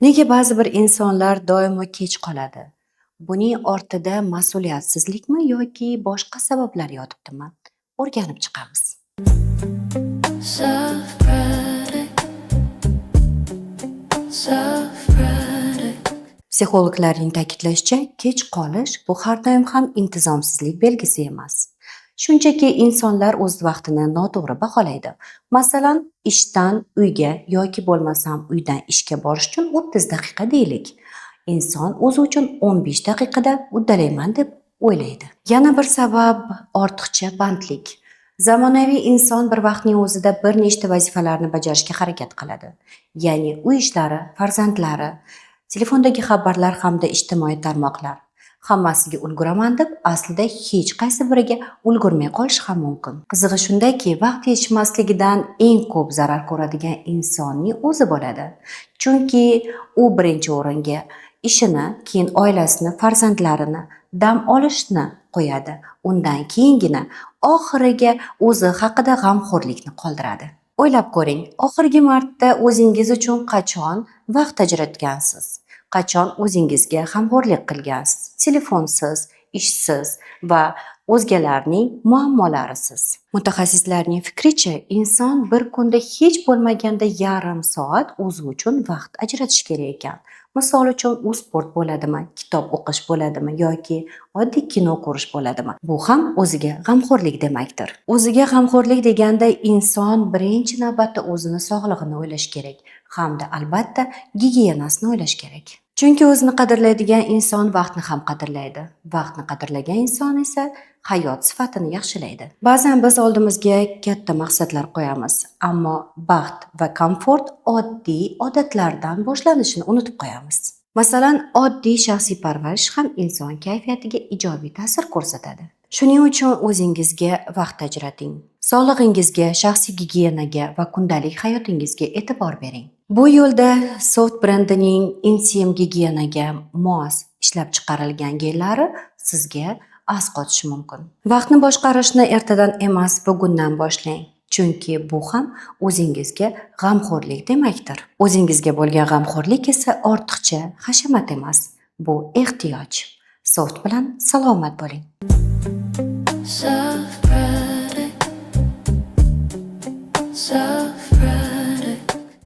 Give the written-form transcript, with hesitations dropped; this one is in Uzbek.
Nega ba'zi bir insonlar doimo kech qoladi? Buning ortida mas'uliyatsizlikmi yoki boshqa sabablar yotibdimi? O'rganib chiqamiz. Self-critic, self-critic, Psixologlarning ta'kidlashicha, kech qolish bu har doim ham intizomsizlik belgisi emas. Shunchaki insonlar o'z vaqtini noto'g'ri baholaydi. Masalan, ishdan uyga yoki bo'lmasam uydan ishga borish uchun 30 daqiqa deylik. Inson o'zi uchun 15 daqiqada uddalayman deb o'ylaydi. Yana bir sabab ortiqcha bandlik. Zamonaviy inson bir vaqtning o'zida bir nechta vazifalarni bajarishga harakat qiladi. Ya'ni uy ishlari, farzandlari, telefondagi xabarlar hamda ijtimoiy tarmoqlar. Hammasiga ulguraman deb aslida hech qaysi biriga ulgurmay qolish ham mumkin. Qizig'i shundaki, vaqt yetishmasligidan eng ko'p zarar ko'radigan insonning o'zi bo'ladi. Chunki u birinchi o'ringa ishini, keyin oilasini, farzandlarini, dam olishni qo'yadi. Undan keyingina oxiriga o'zi haqida g'amxo'rlikni qoldiradi. O'ylab ko'ring, oxirgi marta o'zingiz uchun qachon vaqt ajratgansiz? Qachon o'zingizga g'amxo'rlik qilgansiz? Telefonsiz, ishsiz va o'zgalarning muammolarisiz. Mutaxassislarning fikricha, inson bir kunda hech bo'lmaganda yarim soat o'zi uchun vaqt ajratish kerak ekan. Misol uchun, u sport bo'ladimi, kitob o'qish bo'ladimi yoki oddiy kino ko'rish bo'ladimi? Bu ham o'ziga g'amxo'rlik demakdir. O'ziga g'amxo'rlik deganda inson birinchi navbatda o'zini sog'lig'ini o'ylash kerak hamda albatta gigiyenasini o'ylash kerak. Chunki o'zini qadrlaydigan inson vaqtni ham qadrlaydi. Vaqtni qadrlagan inson esa hayot sifatini yaxshilaydi. Ba'zan biz oldimizga katta maqsadlar qo'yamiz, ammo baxt va komfort oddiy odatlardan boshlanishini unutib qo'yamiz. Masalan, oddiy shaxsiy parvarish ham inson kayfiyatiga ijobiy ta'sir ko'rsatadi. Shuning uchun o'zingizga vaqt ajrating. Sog'lig'ingizga, shaxsiy gigiyenaga va kundalik hayotingizga e'tibor bering. Bu yo'lda Soft brendining intim gigiyenaga mos ishlab chiqarilgan gellari sizga asqotishi mumkin. Vaqtni boshqarishni ertadan emas, bugundan boshlang. Chunki bu ham o'zingizga g'amxo'rlik demakdir. O'zingizga bo'lgan g'amxo'rlik esa ortiqcha hashamat emas, bu ehtiyoj. Soft bilan salomat bo'ling. self-critic, self